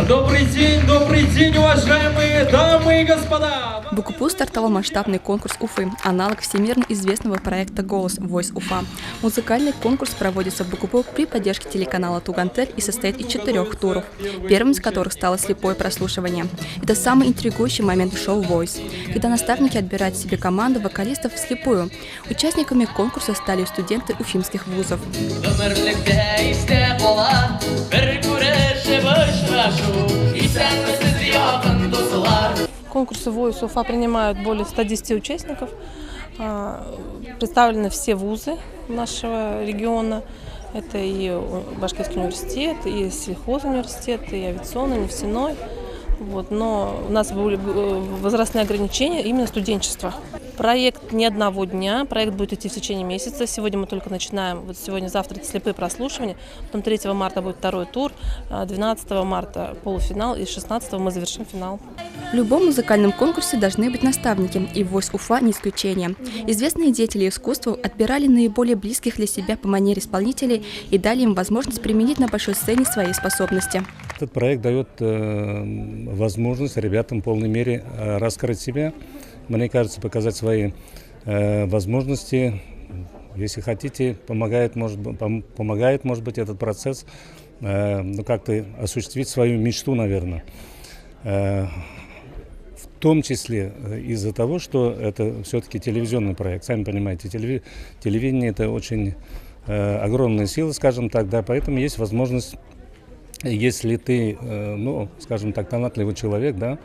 Добрый день, уважаемые дамы и господа! В БКУ стартовал масштабный конкурс Уфы, аналог всемирно известного проекта «Голос Voice Уфа». Музыкальный конкурс проводится в БКУ при поддержке телеканала Тугантер и состоит из 4 туров, первым из которых стало слепое прослушивание. Это самый интригующий момент в шоу Voice, когда наставники отбирают себе команду вокалистов вслепую. Участниками конкурса стали студенты уфимских вузов. Конкурсы Voice Уфа принимают более 110 участников. Представлены все вузы нашего региона. Это и Башкирский университет, и сельхозуниверситет, и авиационный, нефтяной. Но у нас были возрастные ограничения именно студенчества. Проект не одного дня, проект будет идти в течение месяца. Сегодня мы только начинаем, сегодня-завтра это слепые прослушивания, потом 3 марта будет второй тур, 12 марта полуфинал и 16 мы завершим финал. В любом музыкальном конкурсе должны быть наставники, и Voice Уфа не исключение. Известные деятели искусства отбирали наиболее близких для себя по манере исполнителей и дали им возможность применить на большой сцене свои способности. Этот проект дает возможность ребятам в полной мере раскрыть себя, мне кажется, показать свои возможности. Если хотите, помогает, может быть, этот процесс как-то осуществить свою мечту, наверное. В том числе из-за того, что это все-таки телевизионный проект. Сами понимаете, телевидение – это очень огромная сила, скажем так, да, поэтому есть возможность, если ты, скажем так, талантливый человек, да,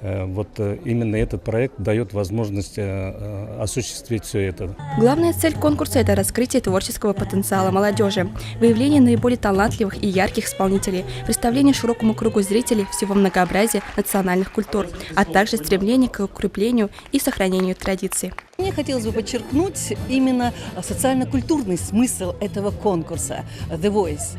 именно этот проект дает возможность осуществить все это. Главная цель конкурса – это раскрытие творческого потенциала молодежи, выявление наиболее талантливых и ярких исполнителей, представление широкому кругу зрителей всего многообразия национальных культур, а также стремление к укреплению и сохранению традиций. Мне хотелось бы подчеркнуть именно социально-культурный смысл этого конкурса «The Voice».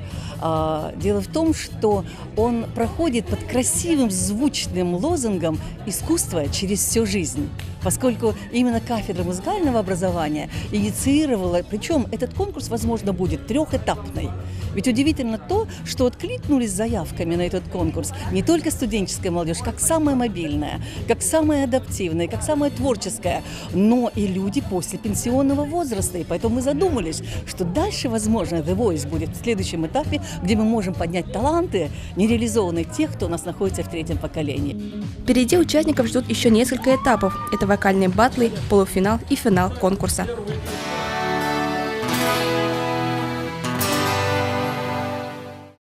Дело в том, что он проходит под красивым звучным лозунгом «Искусство через всю жизнь», поскольку именно кафедра музыкального образования инициировала, причем этот конкурс, возможно, будет трехэтапный. Ведь удивительно то, что откликнулись заявками на этот конкурс не только студенческая молодежь, как самая мобильная, как самая адаптивная, как самая творческая, но и люди после пенсионного возраста. И поэтому мы задумались, что дальше, возможно, The Voice будет в следующем этапе, где мы можем поднять таланты, нереализованных тех, кто у нас находится в 3-м поколении. Впереди участников ждут еще несколько этапов. Это вокальные баттлы, полуфинал и финал конкурса.